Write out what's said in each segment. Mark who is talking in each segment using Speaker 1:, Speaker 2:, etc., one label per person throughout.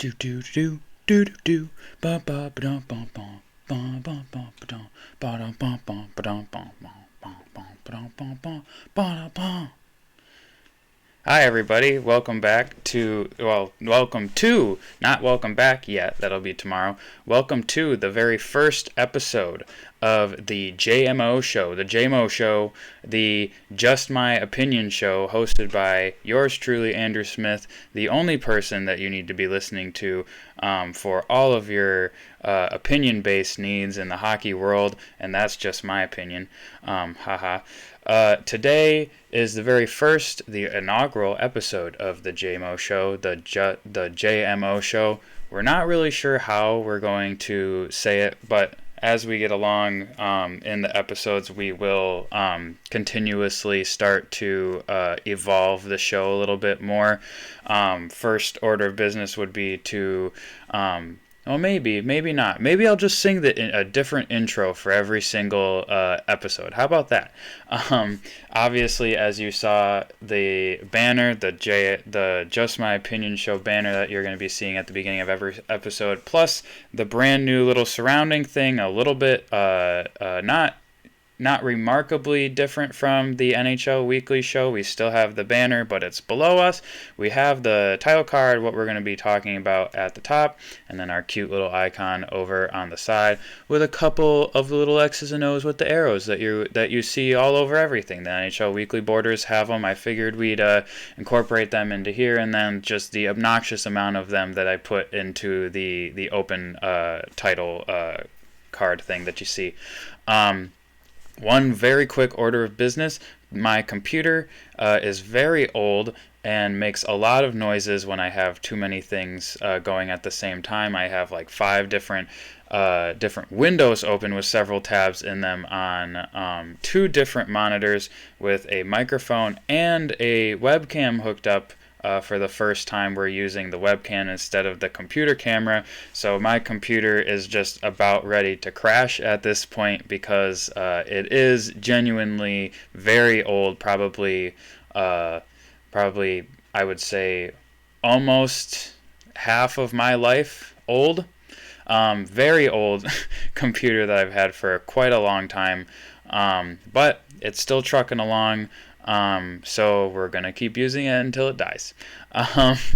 Speaker 1: Do do do do do do ba ba ba dum bum bum bum bum bum ba dum ba dum bum bum ba dum bum bum bum bum ba dum bum bum ba dum bum. Hi everybody, welcome to, not welcome back yet, that'll be tomorrow. Welcome to the very first episode of the JMO show. The JMO show, the Just My Opinion show, hosted by yours truly, Andrew Smith, the only person that you need to be listening to for all of your opinion-based needs in the hockey world, and that's just my opinion. Today is the very first, the inaugural episode of the JMO show, the JMO show. We're not really sure how we're going to say it, but as we get along in the episodes, we will continuously start to evolve the show a little bit more. First order of business would be to... well, maybe not. Maybe I'll just sing a different intro for every single episode. How about that? Obviously, as you saw, the banner, the Just My Opinion show banner that you're going to be seeing at the beginning of every episode, plus the brand new little surrounding thing, a little bit not remarkably different from the NHL Weekly show. We still have the banner, but it's below us. We have the title card, what we're going to be talking about at the top, and then our cute little icon over on the side with a couple of the little X's and O's with the arrows that you see all over everything. The NHL Weekly borders have them. I figured we'd incorporate them into here, and then just the obnoxious amount of them that I put into the open title card thing that you see. One very quick order of business. My computer is very old and makes a lot of noises when I have too many things going at the same time. I have like 5 different windows open with several tabs in them on 2 different monitors with a microphone and a webcam hooked up. For the first time, we're using the webcam instead of the computer camera, so my computer is just about ready to crash at this point because it is genuinely very old, probably I would say almost half of my life old. Very old computer that I've had for quite a long time, but it's still trucking along. So we're gonna keep using it until it dies.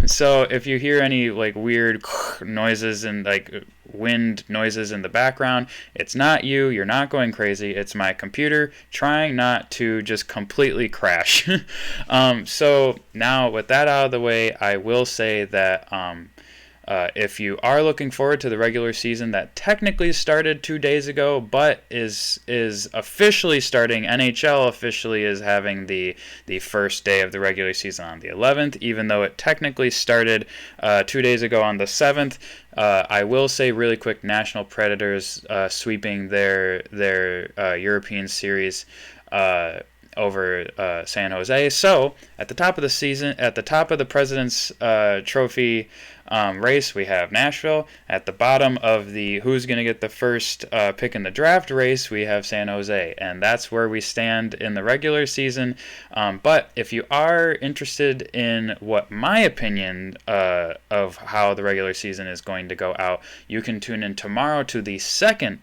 Speaker 1: So if you hear any like weird noises and like wind noises in the background, it's not you. You're not going crazy. It's my computer trying not to just completely crash. So now with that out of the way, I will say that if you are looking forward to the regular season that technically started 2 days ago, but is officially starting, NHL officially is having the first day of the regular season on the 11th, even though it technically started 2 days ago on the 7th. I will say really quick, National Predators sweeping their European series over San Jose. So at the top of the season, at the top of the President's Trophy race, we have Nashville. At the bottom of the who's going to get the first pick in the draft race, we have San Jose. And that's where we stand in the regular season. But if you are interested in what my opinion of how the regular season is going to go out, you can tune in tomorrow to the second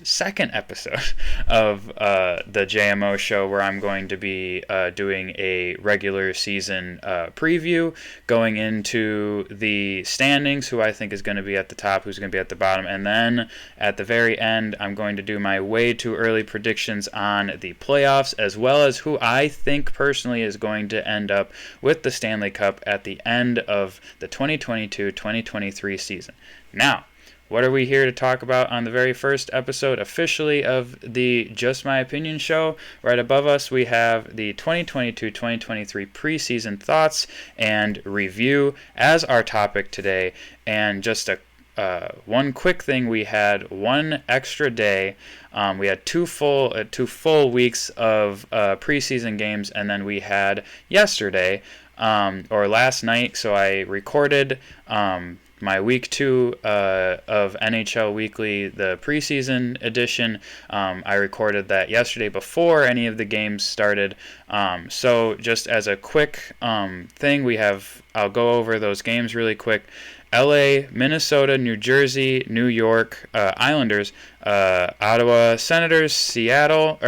Speaker 1: second episode of the JMO show, where I'm going to be doing a regular season preview, going into the standings, who I think is going to be at the top, who's going to be at the bottom, and then at the very end, I'm going to do my way too early predictions on the playoffs, as well as who I think personally is going to end up with the Stanley Cup at the end of the 2022-2023 season. Now, what are we here to talk about on the very first episode officially of the Just My Opinion show? Right above us, we have the 2022-2023 preseason thoughts and review as our topic today. And just one quick thing, we had one extra day. We had two full weeks of preseason games, and then we had yesterday or last night. So I recorded my week 2 of NHL Weekly, the preseason edition. I recorded that yesterday before any of the games started. So just as a quick thing, I'll go over those games really quick. LA, Minnesota, New Jersey, New York Islanders, Ottawa Senators, Seattle,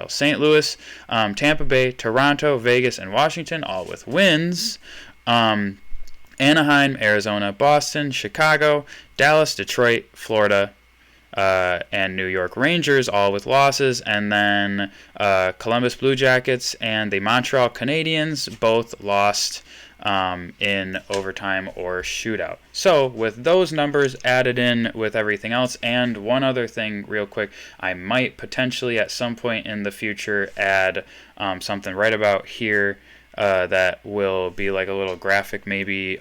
Speaker 1: St. Louis, Tampa Bay, Toronto, Vegas, and Washington, all with wins. Anaheim, Arizona, Boston, Chicago, Dallas, Detroit, Florida, and New York Rangers, all with losses. And then Columbus Blue Jackets and the Montreal Canadiens both lost in overtime or shootout. So with those numbers added in with everything else, and one other thing real quick, I might potentially at some point in the future add something right about here that will be like a little graphic maybe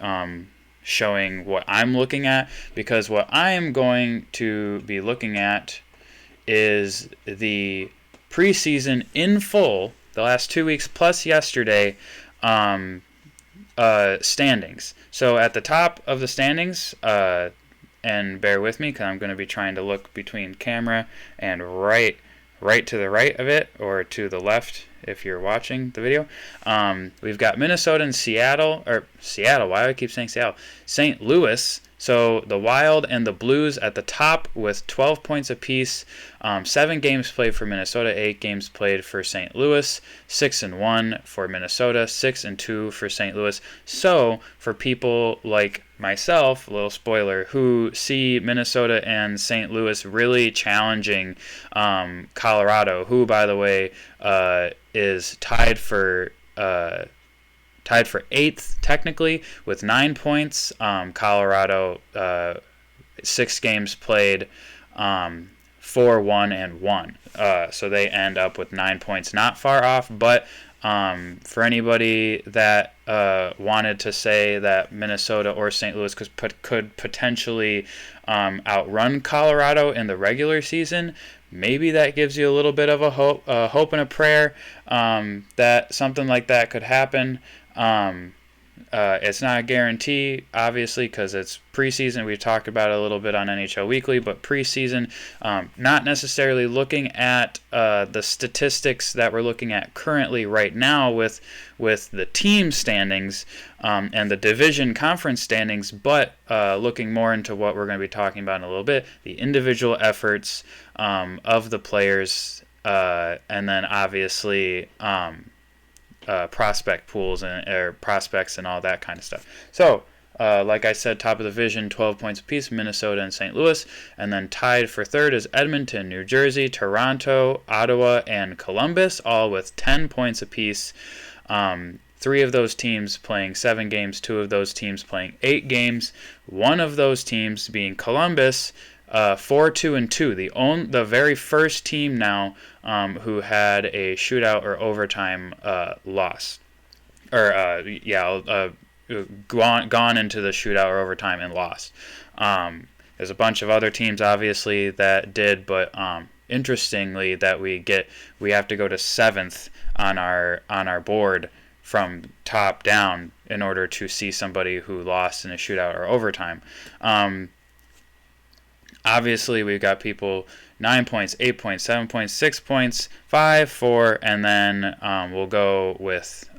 Speaker 1: showing what I'm looking at, because what I'm going to be looking at is the preseason in full, the last 2 weeks plus yesterday, standings. So at the top of the standings, and bear with me because I'm going to be trying to look between camera and right to the right of it, or to the left if you're watching the video. We've got Minnesota and Seattle, why do I keep saying Seattle? St. Louis. So the Wild and the Blues at the top with 12 points apiece. 7 games played for Minnesota, 8 games played for St. Louis, 6-1 for Minnesota, 6-2 for St. Louis. So for people like myself, a little spoiler, who see Minnesota and St. Louis really challenging Colorado, who, by the way, is tied for 8th technically with 9 points. Colorado, 6 games played, 4-1-1. So they end up with 9 points, not far off. But for anybody that wanted to say that Minnesota or St. Louis could potentially outrun Colorado in the regular season, maybe that gives you a little bit of a hope and a prayer that something like that could happen. It's not a guarantee, obviously, because it's preseason. We've talked about it a little bit on NHL Weekly, but preseason, not necessarily looking at the statistics that we're looking at currently right now with the team standings and the division conference standings, but looking more into what we're going to be talking about in a little bit, the individual efforts of the players, and then obviously prospect pools or prospects and all that kind of stuff. So, like I said, top of the division, 12 points apiece, Minnesota and St. Louis. And then tied for third is Edmonton, New Jersey, Toronto, Ottawa, and Columbus, all with 10 points apiece. 3 of those teams playing 7 games, 2 of those teams playing 8 games. One of those teams being Columbus, 4-2-2, the very first team now who had a shootout or overtime loss, or gone into the shootout or overtime and lost. There's a bunch of other teams obviously that did, but interestingly that we have to go to 7th on our board from top down in order to see somebody who lost in a shootout or overtime. Obviously, we've got people 9 points, 8 points, 7 points, 6 points, 5, 4, and then we'll go with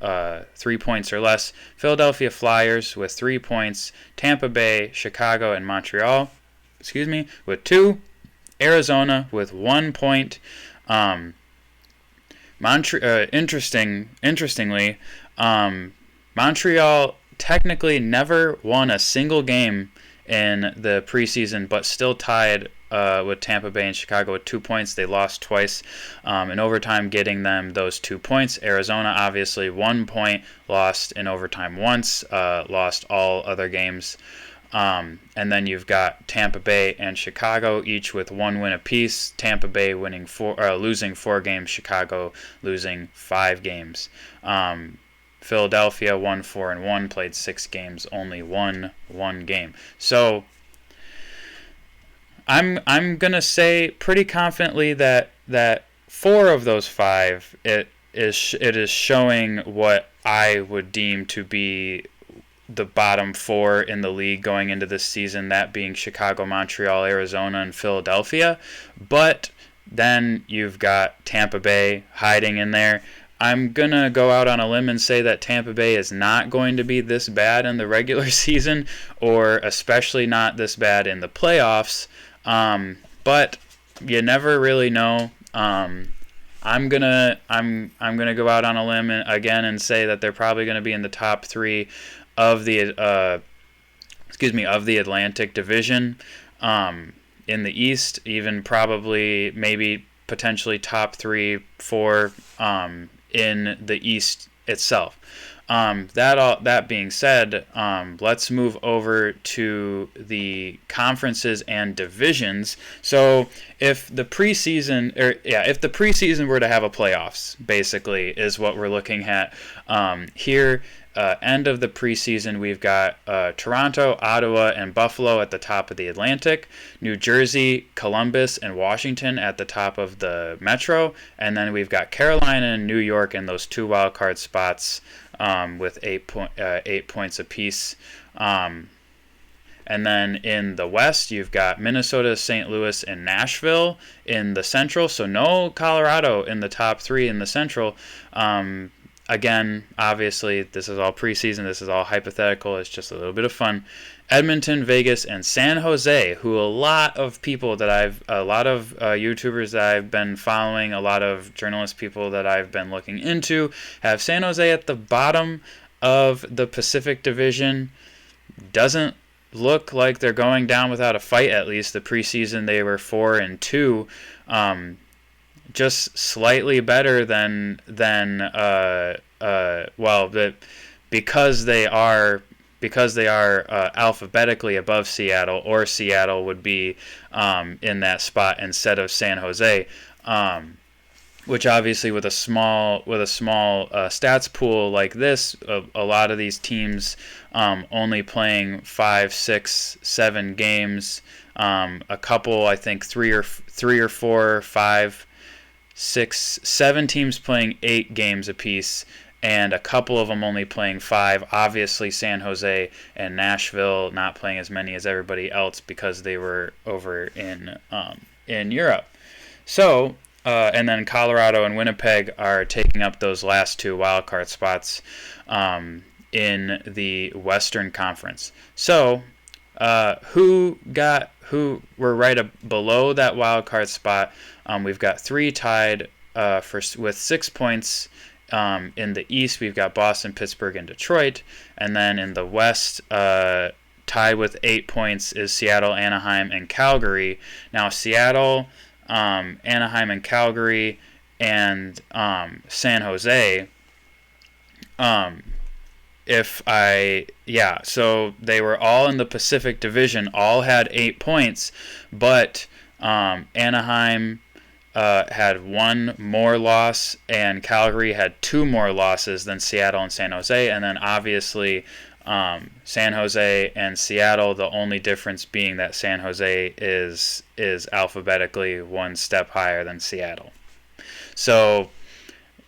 Speaker 1: 3 points or less. Philadelphia Flyers with 3 points, Tampa Bay, Chicago, and Montreal, with 2. Arizona with 1 point. Interestingly, Montreal technically never won a single game in the preseason, but still tied with Tampa Bay and Chicago with 2 points. They lost twice in overtime, getting them those 2 points. Arizona, obviously, 1 point, lost in overtime once, lost all other games. And then you've got Tampa Bay and Chicago, each with 1 win apiece. Tampa Bay losing 4 games, Chicago losing 5 games. Philadelphia 1-4-1, played 6 games, only won 1 game. So I'm gonna say pretty confidently that 4 of those 5 it is showing what I would deem to be the bottom 4 in the league going into this season, that being Chicago, Montreal, Arizona, and Philadelphia. But then you've got Tampa Bay hiding in there. I'm going to go out on a limb and say that Tampa Bay is not going to be this bad in the regular season, or especially not this bad in the playoffs. But you never really know. I'm gonna go out on a limb and say that they're probably gonna be in the top 3 of the Atlantic Division. In the East, even probably maybe potentially top 3, 4 in the East itself. That being said, let's move over to the conferences and divisions. So if the preseason were to have a playoffs, basically is what we're looking at here. End of the preseason, we've got Toronto, Ottawa, and Buffalo at the top of the Atlantic, New Jersey, Columbus, and Washington at the top of the Metro, and then we've got Carolina and New York in those 2 wild card spots with 8 points apiece. And then in the West, you've got Minnesota, St. Louis, and Nashville in the Central, so no Colorado in the top 3 in the Central. Again, obviously, this is all preseason. This is all hypothetical. It's just a little bit of fun. Edmonton, Vegas, and San Jose, who a lot of YouTubers that I've been following, a lot of journalist people that I've been looking into, have San Jose at the bottom of the Pacific Division. Doesn't look like they're going down without a fight. At least the preseason, they were 4-2. Just slightly better because they are alphabetically above Seattle, or Seattle would be in that spot instead of San Jose, which obviously with a small stats pool like this, a lot of these teams only playing 5, 6, 7 games, a couple, I think 3 or 4, 5, 6, 7 teams playing 8 games apiece, and a couple of them only playing 5. Obviously, San Jose and Nashville not playing as many as everybody else because they were over in Europe. So, and then Colorado and Winnipeg are taking up those last 2 wildcard spots in the Western Conference. So, who were right below that wild card spot? We've got 3 tied with 6 points. In the East, we've got Boston, Pittsburgh, and Detroit. And then in the West, tied with 8 points is Seattle, Anaheim, and Calgary. Now, Seattle, Anaheim, and Calgary, and San Jose, so they were all in the Pacific Division, all had 8 points, but Anaheim had 1 more loss, and Calgary had 2 more losses than Seattle and San Jose, and then obviously San Jose and Seattle, the only difference being that San Jose is alphabetically 1 step higher than Seattle. So,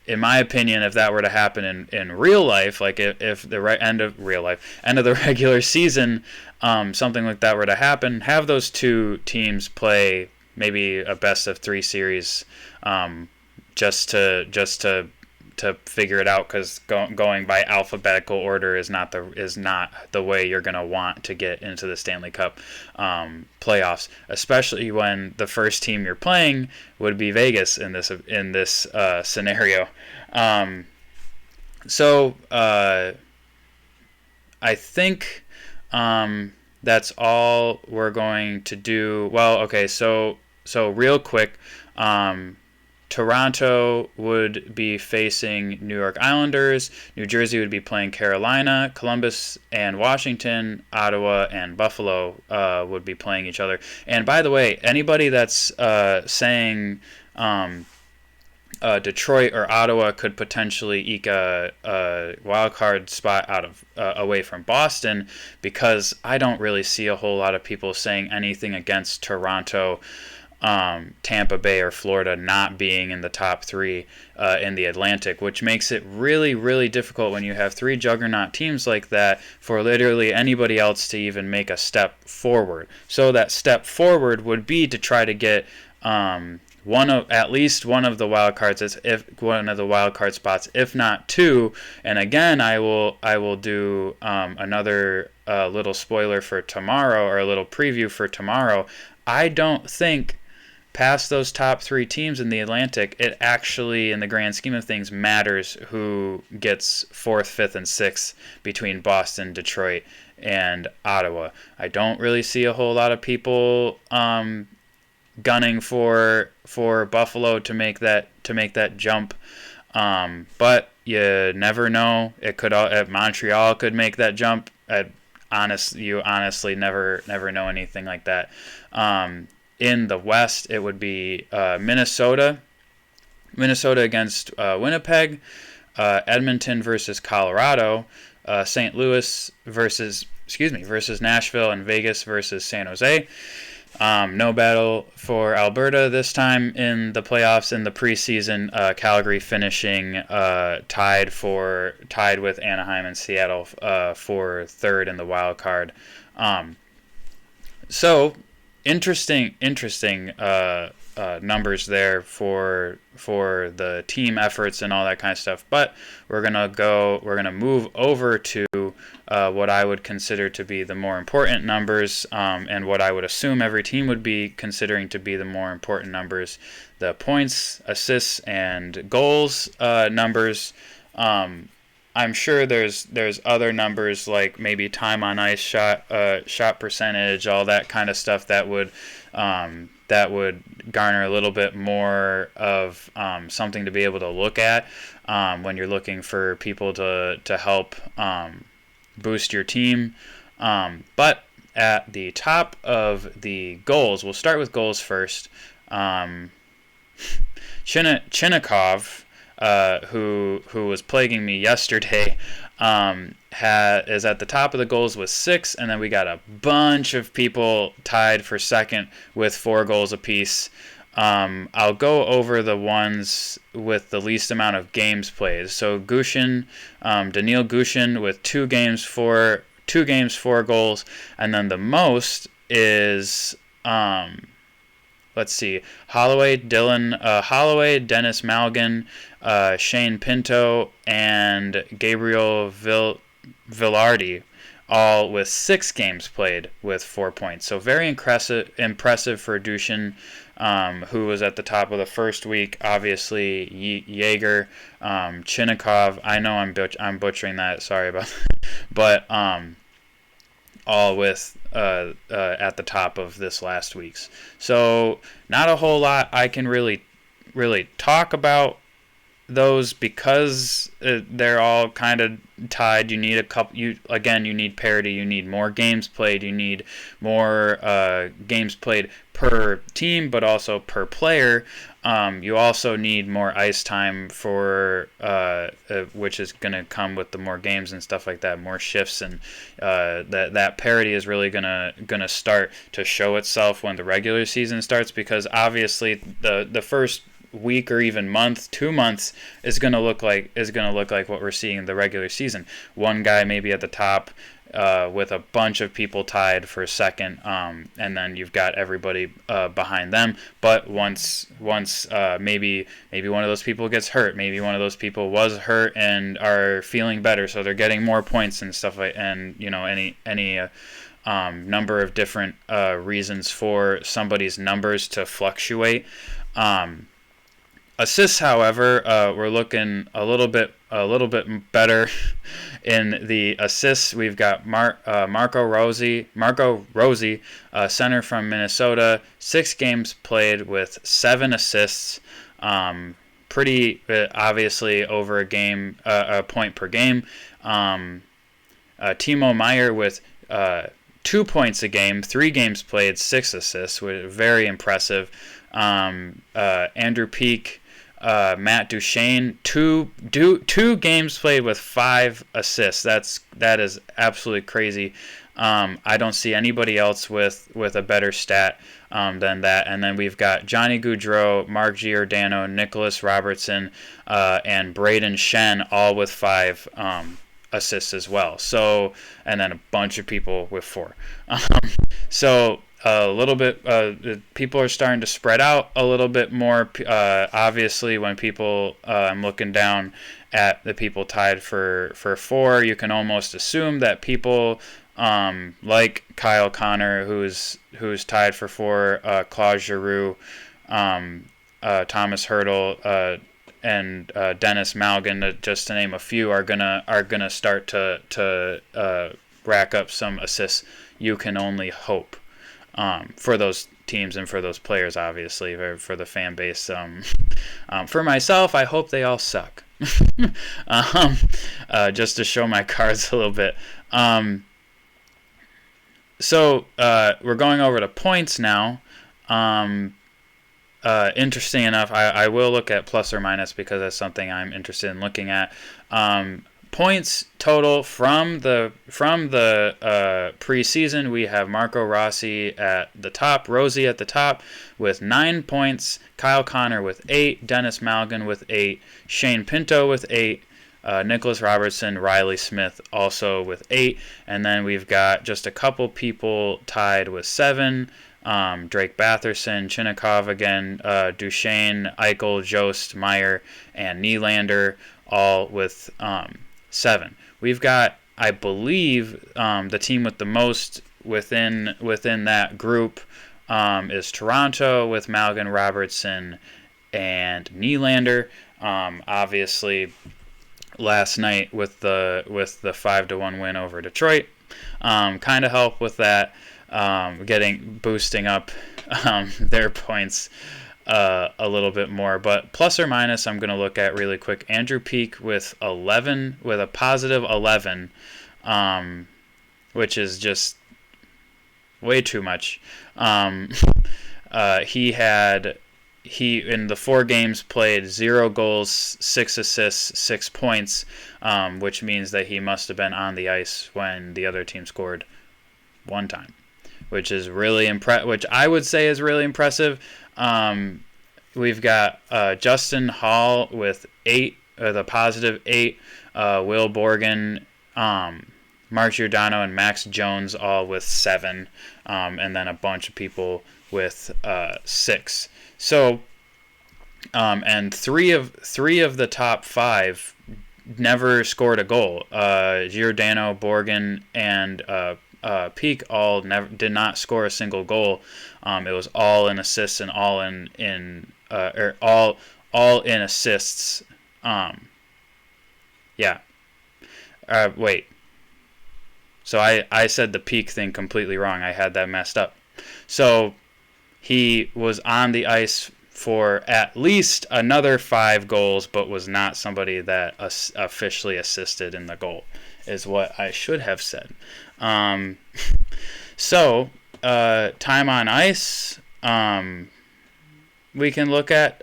Speaker 1: in my opinion, if that were to happen in real life, like if the end of the regular season, something like that were to happen, have those 2 teams play maybe a best of 3 series, just to figure it out, because going by alphabetical order is not the way you're gonna want to get into the Stanley Cup playoffs, especially when the first team you're playing would be Vegas in this scenario. So I think that's all we're going to do. Well, okay, so real quick, Toronto would be facing New York Islanders, New Jersey would be playing Carolina, Columbus and Washington, Ottawa and Buffalo would be playing each other. And by the way, anybody that's saying Detroit or Ottawa could potentially eke a wild card spot out of away from Boston, because I don't really see a whole lot of people saying anything against Toronto. Tampa Bay or Florida not being in the top 3 in the Atlantic, which makes it really, really difficult when you have 3 juggernaut teams like that for literally anybody else to even make a step forward. So that step forward would be to try to get at least one of the wild cards, if one of the wild card spots, if not 2. And again, I will do another little spoiler for tomorrow, or a little preview for tomorrow. I don't think past those top 3 teams in the Atlantic, it actually, in the grand scheme of things, matters who gets 4th, 5th, and 6th between Boston, Detroit, and Ottawa. I don't really see a whole lot of people gunning for Buffalo to make that jump, but you never know. It could Montreal could make that jump. You honestly never know anything like that. In the West, it would be Minnesota against Winnipeg, Edmonton versus Colorado, St. Louis versus Nashville, and Vegas versus San Jose. No battle for Alberta this time in the playoffs. In the preseason, Calgary finishing tied with Anaheim and Seattle for 3rd in the wild card. So interesting numbers there for the team efforts and all that kind of stuff. But we're gonna move over to what I would consider to be the more important numbers, and what I would assume every team would be considering to be the more important numbers: the points, assists, and goals numbers. I'm sure there's other numbers like maybe time on ice, shot percentage, all that kind of stuff that would garner a little bit more of something to be able to look at when you're looking for people to help boost your team. But at the top of the goals, we'll start with goals first. Chinnikov, who was plaguing me yesterday, is at the top of the goals with 6, and then we got a bunch of people tied for second with 4 goals apiece. I'll go over the ones with the least amount of games played. So Daniil Gushin with 2 games, 4 goals, and then the most is let's see, Holloway, Dennis Malgin, Shane Pinto, and Gabriel Vilardi, all with 6 games played with 4 points. So very impressive for Dushin, who was at the top of the first week. Obviously, Yeager, Chinnikov. I know I'm butchering that. Sorry about that. But all with at the top of this last week's. So not a whole lot I can really talk about those because they're all kind of tied. You need you need parity. You need more games played. You need more games played per team, but also per player. You also need more ice time for which is going to come with the more games and stuff like that, more shifts, and that parity is really gonna start to show itself when the regular season starts, because obviously the first week or even month, 2 months is going to look like what we're seeing in the regular season. One guy maybe at the top with a bunch of people tied for second, and then you've got everybody behind them. But once maybe one of those people gets hurt, maybe one of those people was hurt and are feeling better, so they're getting more points and stuff like, and any number of different reasons for somebody's numbers to fluctuate. Assists, however, we're looking a little bit better in the assists. We've got Marco Rossi, center from Minnesota, 6 games played with 7 assists. Pretty obviously over a point per game. Timo Meier with 2 points a game, 3 games played, 6 assists, very impressive. Andrew Peak, Matt Duchene, two games played with 5 assists. That is absolutely crazy. I don't see anybody else with a better stat than that. And then we've got Johnny Gaudreau, Mark Giordano, Nicholas Robertson, and Braden Shen, all with 5 assists as well. So, and then a bunch of people with 4. So a little bit, people are starting to spread out a little bit more. Obviously, when people, I'm looking down at the people tied for 4, you can almost assume that people like Kyle Connor, who's tied for 4, Claude Giroux, Thomas Hurdle, and Dennis Malgin, just to name a few, are gonna start to rack up some assists. You can only hope for those teams and for those players, obviously, for the fan base. For myself, I hope they all suck, just to show my cards a little bit. So we're going over to points now. Interesting enough, I will look at plus or minus because that's something I'm interested in looking at. Points total from the preseason, we have Marco Rossi at the top, Rosie at the top with 9 points, Kyle Connor with 8, Dennis Malgin with 8, Shane Pinto with 8, Nicholas Robertson, Riley Smith also with 8, and then we've got just a couple people tied with 7. Drake Batherson, Chinnikov again, Duchesne, Eichel, Jost, Meyer, and Nylander, all with 7. We've got, I believe, the team with the most within that group is Toronto with Malgin, Robertson, and Nylander. Obviously, last night with the 5-1 win over Detroit, kind of helped with that. Boosting up their points a little bit more, but plus or minus, I'm going to look at really quick. Andrew Peak with 11, with a positive 11, which is just way too much. He in the 4 games played, 0 goals, 6 assists, 6 points, which means that he must have been on the ice when the other team scored 1 time, which is really which I would say is really impressive. We've got Justin Hall with 8, the positive 8, Will Borgen, Mark Giordano, and Max Jones all with 7, and then a bunch of people with 6. So, and three of the top 5 never scored a goal. Giordano, Borgen, and Peak all did not score a single goal. It was all in assists and all in assists. Yeah. Wait. So I said the Peak thing completely wrong. I had that messed up. So he was on the ice for at least another 5 goals, but was not somebody that officially assisted in the goal, is what I should have said. So, time on ice, we can look at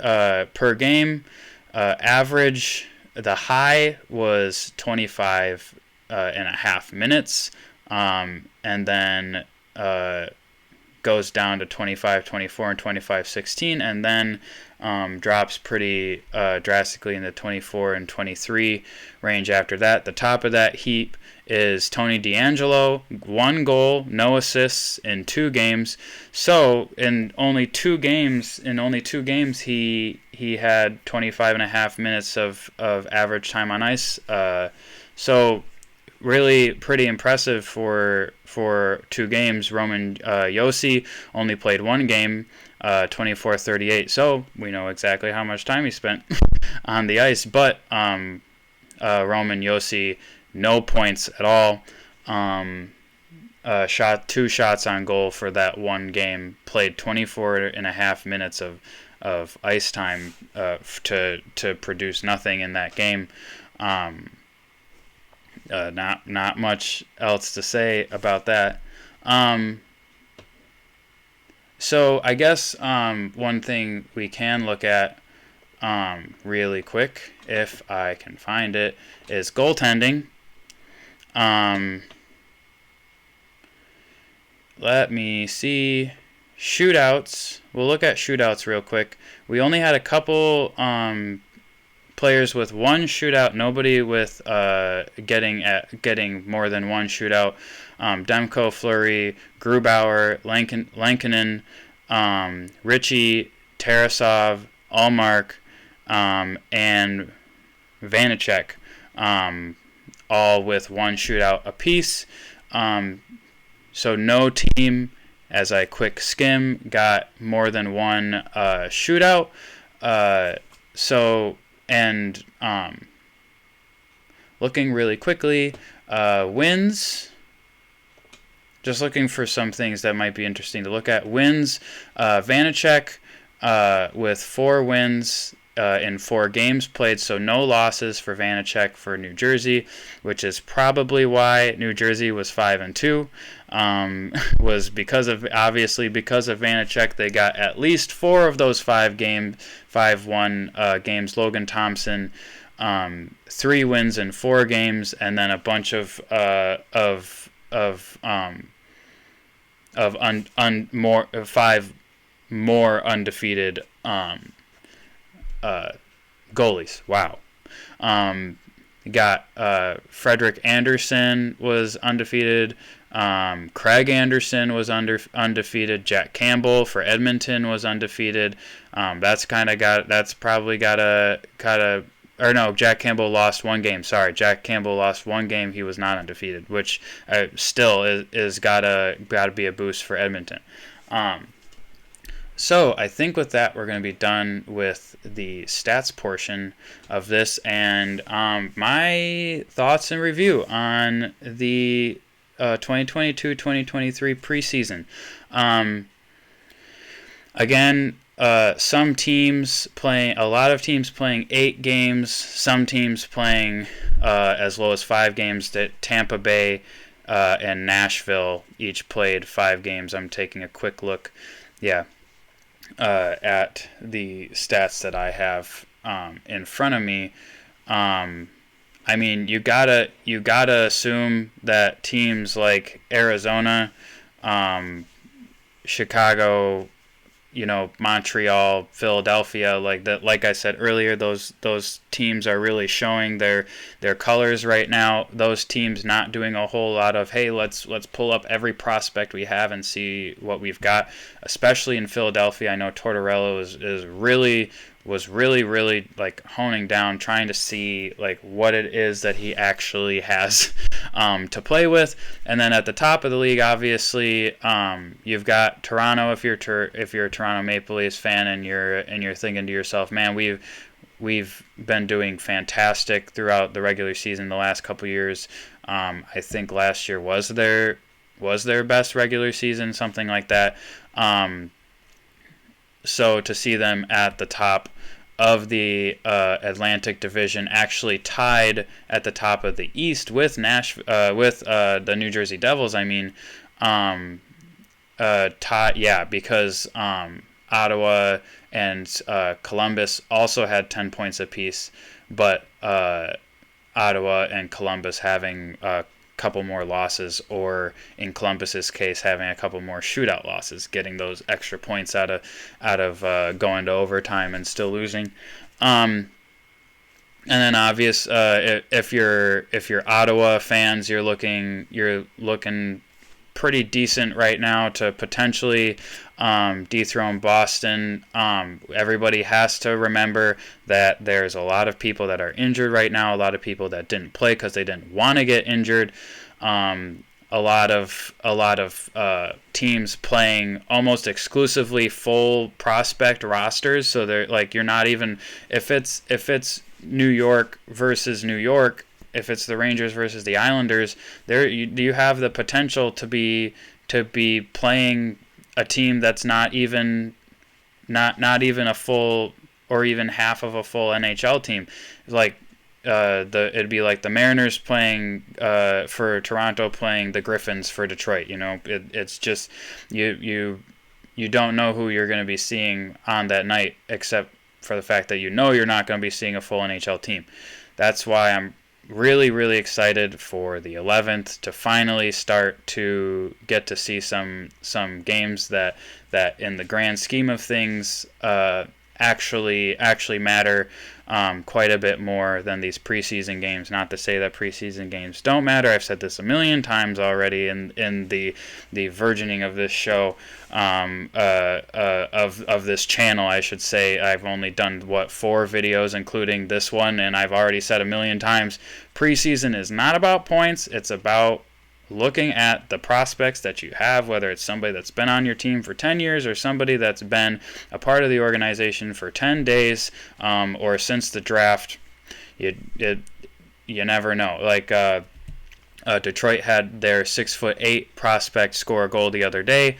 Speaker 1: per game. Average, the high was 25 and a half minutes, and then goes down to 25, 24, and 25, 16, and then drops pretty drastically in the 24 and 23 range after that. The top of that heap is Tony DeAngelo, 1 goal, no assists in 2 games. So in only 2 games, he had 25 and a half minutes of average time on ice. So really pretty impressive for 2 games. Roman Josi only played 1 game, 24-38. So we know exactly how much time he spent on the ice. But Roman Josi, no points at all. Shot 2 shots on goal for that 1 game. Played 24 and a half minutes of ice time to produce nothing in that game. Not much else to say about that. So I guess one thing we can look at really quick, if I can find it, is goaltending. Let me see. Shootouts. We'll look at shootouts real quick. We only had a couple players with one shootout. Nobody with getting more than one shootout. Demko, Fleury, Grubauer, Lankinen, Richie, Tarasov, Allmark, and Vanacek, all with one shootout apiece. So no team, as I quick skim, got more than one shootout. Looking really quickly, wins. Just looking for some things that might be interesting to look at. Wins, Vanacek with 4 wins in 4 games played, so no losses for Vanacek for New Jersey, which is probably why New Jersey was 5-2. Was because of Vanacek. They got at least 4 of those 5-1 games. Logan Thompson, 3 wins in 4 games, and then a bunch of five more undefeated goalies. Wow. Got Frederick Anderson was undefeated. Craig Anderson was undefeated. Jack Campbell for Edmonton was undefeated. Jack Campbell lost 1 game. Sorry, Jack Campbell lost 1 game. He was not undefeated, which still is gotta be a boost for Edmonton. So I think with that, we're going to be done with the stats portion of this and my thoughts and review on the 2022-2023 preseason. Again, a lot of teams playing 8 games, some teams playing as low as 5 games. That Tampa Bay and Nashville each played 5 games. I'm taking a quick look. At the stats that I have in front of me. I mean, you gotta assume that teams like Arizona, Chicago, Montreal, Philadelphia, like I said earlier, those teams are really showing their colors right now. Those teams not doing a whole lot of, hey, let's pull up every prospect we have and see what we've got. Especially in Philadelphia, I know Tortorella was really like honing down, trying to see like what it is that he actually has to play with. And then at the top of the league, obviously, you've got Toronto. If you're a Toronto Maple Leafs fan and you're thinking to yourself, man, we've been doing fantastic throughout the regular season the last couple years. I think last year was their best regular season, something like that. So to see them at the top of the Atlantic Division, actually tied at the top of the East with the New Jersey Devils. I mean, because Ottawa and Columbus also had 10 points apiece, but Ottawa and Columbus having couple more losses, or in Columbus's case having a couple more shootout losses, getting those extra points out of going to overtime and still losing. And then if you're Ottawa fans, you're looking pretty decent right now to potentially dethrone Boston. Everybody has to remember that there's a lot of people that are injured right now, a lot of people that didn't play because they didn't want to get injured. A lot of teams playing almost exclusively full prospect rosters, so they're like, you're not even, if it's New York versus New York, if it's the Rangers versus the Islanders, you have the potential to be playing a team that's not even a full or even half of a full NHL team. Like it'd be like the Mariners playing for Toronto, playing the Griffins for Detroit. It's just you don't know who you're going to be seeing on that night, except for the fact that you know you're not going to be seeing a full NHL team. That's why I'm really, really excited for the 11th to finally start to get to see some games that in the grand scheme of things actually matter quite a bit more than these preseason games. Not to say that preseason games don't matter. I've said this a million times already in the versioning of this show, of this channel, I should say. I've only done 4 videos, including this one, and I've already said a million times, preseason is not about points. It's about looking at the prospects that you have, whether it's somebody that's been on your team for 10 years or somebody that's been a part of the organization for 10 days or since the draft. You never know. Like Detroit had their 6'8" prospect score a goal the other day.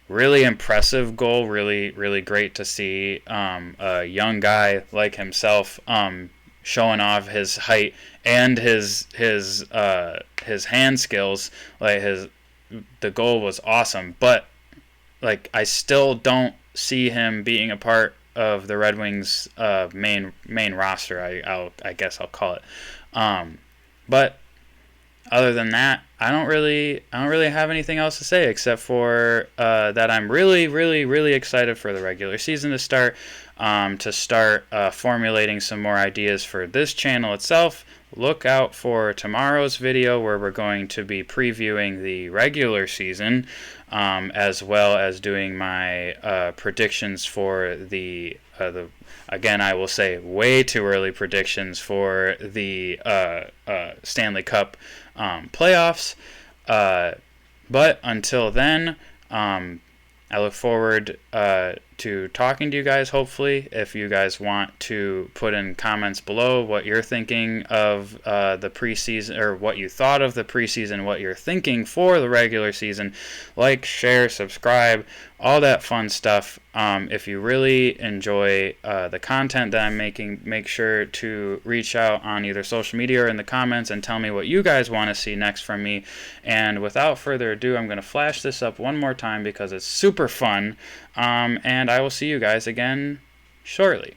Speaker 1: Really impressive goal. Really, really great to see a young guy like himself showing off his height and his hand skills. Like the goal was awesome, but like I still don't see him being a part of the Red Wings main roster. I guess I'll call it. But other than that, I don't really have anything else to say except for that I'm really, really, really excited for the regular season to start. Formulating some more ideas for this channel itself. Look out for tomorrow's video where we're going to be previewing the regular season, as well as doing my predictions for the again, I will say way too early predictions for the Stanley Cup playoffs. But until then, I look forward to talking to you guys, hopefully. If you guys want to put in comments below what you're thinking of the preseason, or what you thought of the preseason, what you're thinking for the regular season, like, share, subscribe, all that fun stuff. If you really enjoy the content that I'm making, make sure to reach out on either social media or in the comments and tell me what you guys want to see next from me. And without further ado, I'm going to flash this up one more time because it's super fun. And I will see you guys again shortly.